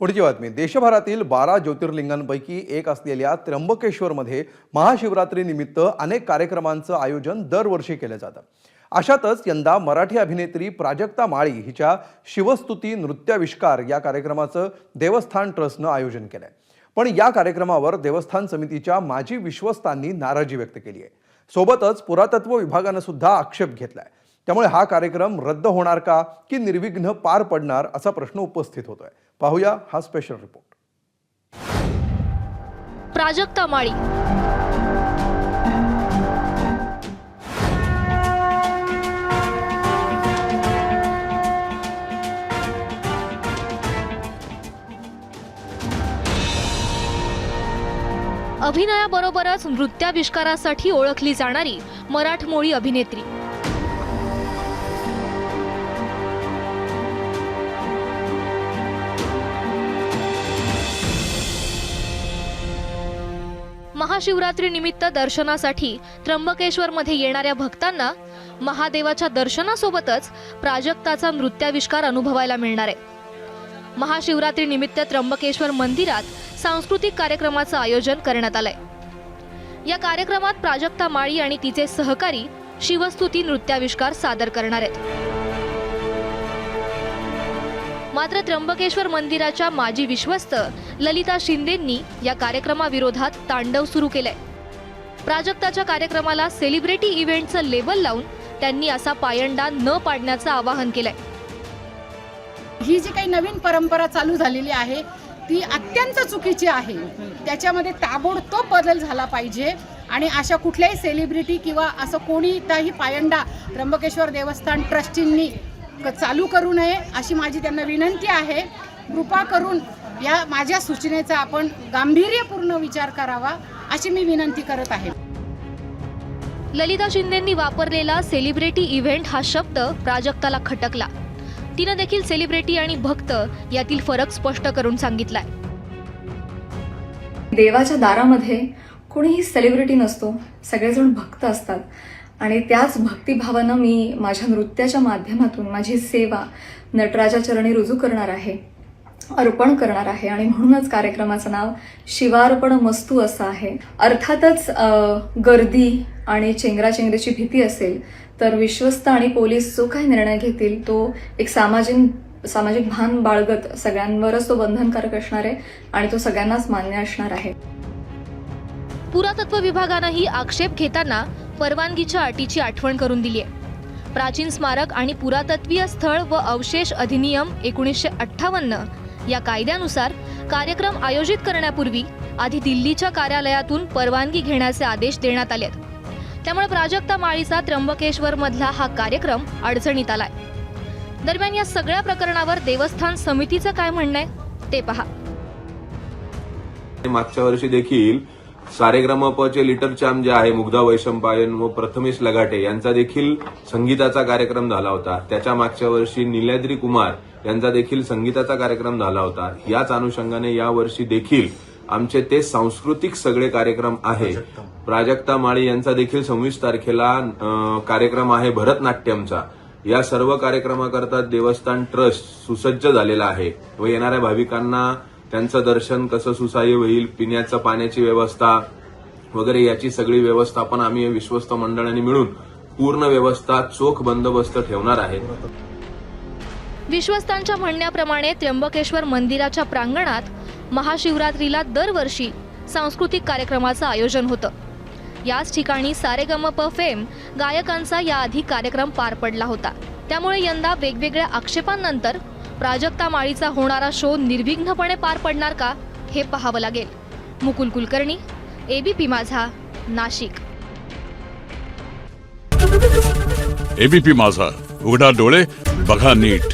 पुढची बातमी. देशभरातील 12 ज्योतिर्लिंगांपैकी एक असलेल्या त्र्यंबकेश्वरमध्ये महाशिवरात्री निमित्त अनेक कार्यक्रमांचं आयोजन दरवर्षी केलं जातं. अशातच यंदा मराठी अभिनेत्री प्राजक्ता माळी हिच्या शिवस्तुती नृत्याविष्कार या कार्यक्रमाचं देवस्थान ट्रस्टनं आयोजन केलंय. पण या कार्यक्रमावर देवस्थान समितीच्या माजी विश्वस्तांनी नाराजी व्यक्त केली आहे. सोबतच पुरातत्व विभागानं सुद्धा आक्षेप घेतलाय. त्यामुळे हा कार्यक्रम रद्द होणार का की निर्विघ्न पार पडणार असा प्रश्न उपस्थित होतोय. पाहूया हा स्पेशल रिपोर्ट. प्राजक्ता माळी अभिनयाबरोबरच नृत्याविष्कारासाठी ओळखली जाणारी मराठमोळी अभिनेत्री. महाशिवरात्री निमित्त दर्शनासाठी त्र्यंबकेश्वरमध्ये येणाऱ्या भक्तांना महादेवाच्या दर्शनासोबतच प्राजक्ताचा नृत्याविष्कार अनुभवायला मिळणार आहे. महाशिवरात्री निमित्त त्र्यंबकेश्वर मंदिरात सांस्कृतिक कार्यक्रमाचं आयोजन करण्यात आलंय. या कार्यक्रमात प्राजक्ता माळी आणि तिचे सहकारी शिवस्तुती नृत्याविष्कार सादर करणार आहेत. मात्र त्र्यंबकेश्वर मंदिराच्या माजी विश्वस्त ललिता शिंदेंनी या कार्यक्रमाविरोधात तांडव सुरू केलंय. प्राजक्ताच्या कार्यक्रमाला सेलिब्रिटी इव्हेंटचं लेबल लावून त्यांनी असा पायंडा न पाडण्याचं आवाहन केलंय. ही जी काही नवीन परंपरा चालू झालेली आहे ती अत्यंत चुकीची आहे. त्याच्यामध्ये ताबडतोब बदल झाला पाहिजे आणि अशा कुठल्याही सेलिब्रिटी किंवा असं कोणीही पायंडा त्र्यंबकेश्वर देवस्थान ट्रस्टींनी चालू करू नये अशी माझी त्यांना विनंती आहे. कृपा करून या माझ्या सूचनेचा आपण गांभीर्यपूर्ण विचार करावा अशी मी विनंती करत आहे. ललिता शिंदेंनी वापरलेला सेलिब्रिटी इव्हेंट हा शब्द प्राजक्ताला खटकला. तिनं देखील सेलिब्रिटी आणि भक्त यातील फरक स्पष्ट करून सांगितलाय. देवाच्या दारामध्ये कोणीही सेलिब्रिटी नसतो, सगळेजण भक्त असतात आणि त्याच भक्तिभावानं मी माझ्या नृत्याच्या माध्यमातून माझी सेवा नटराजा चरणी रुजू करणार आहे, अर्पण करणार आहे आणि म्हणूनच कार्यक्रमाचं नाव शिवार्पण मस्तू असं आहे. अर्थातच गर्दी आणि चेंगराचेंगरीची भीती असेल तर विश्वस्त आणि पोलीस जो काही निर्णय घेतील तो एक सामाजिक भान बाळगत सगळ्यांवरच तो बंधनकारक असणार आहे आणि तो सगळ्यांनाच मान्य असणार आहे. पुरातत्व विभागानंही आक्षेप घेताना परवानगीच्या अटीची आठवण करून दिली आहे. प्राचीन स्मारक आणि पुरातत्वीय स्थळ व अवशेष अधिनियम 1958 या कायद्यानुसार कार्यक्रम आयोजित करण्यापूर्वी आधी दिल्लीच्या कार्यालयातून परवानगी घेण्याचे आदेश देण्यात आले. त्यामुळे प्राजक्ता माळीचा त्र्यंबकेश्वर मधला हा कार्यक्रम अडचणीत आलाय. दरम्यान या सगळ्या प्रकरणावर देवस्थान समितीचं काय म्हणणं आहे ते पहा. मागच्या वर्षी देखील सारेगमपचे लिटर चॅम्प जे आहे मुग्धा वैशंपायन व प्रथमेश लगाटे यांचा देखील संगीताचा कार्यक्रम झाला होता. त्याच्या मागच्या वर्षी नीलाद्री कुमार यांचा देखील संगीताचा कार्यक्रम झाला होता. याच अनुषंगाने या वर्षी देखील आमचे ते सांस्कृतिक सगळे कार्यक्रम आहे. प्राजक्ता माळी यांचा देखील 26 तारखेला कार्यक्रम आहे भरतनाट्यमचा. या सर्व कार्यक्रमाकरता देवस्थान ट्रस्ट सुसज्ज झालेला आहे व येणाऱ्या भाविकांना त्यांचं दर्शन कसं सुसह्य होईल, पिण्याचं पाण्याची व्यवस्था वगैरे याची सगळी व्यवस्थापन आम्ही विश्वस्त मंडळांनी मिळून पूर्ण व्यवस्था चोख बंदोबस्त ठेवणार आहे. विश्वस्तांच्या म्हणण्याप्रमाणे त्र्यंबकेश्वर मंदिराच्या प्रांगणात महाशिवरात्रीला दरवर्षी सांस्कृतिक कार्यक्रमाचं आयोजन होतं. याच ठिकाणी सारेगमप फेम गायकांचा याआधी कार्यक्रम पार पडला होता. त्यामुळे यंदा वेगवेगळ्या आक्षेपांनंतर प्राजक्ता माळीचा होणारा शो निर्विघ्नपणे पार पडणार का हे पाहावं लागेल. मुकुल कुलकर्णी, एबीपी माझा, नाशिक. एबीपी माझा, उघडा डोळे बघा नीट.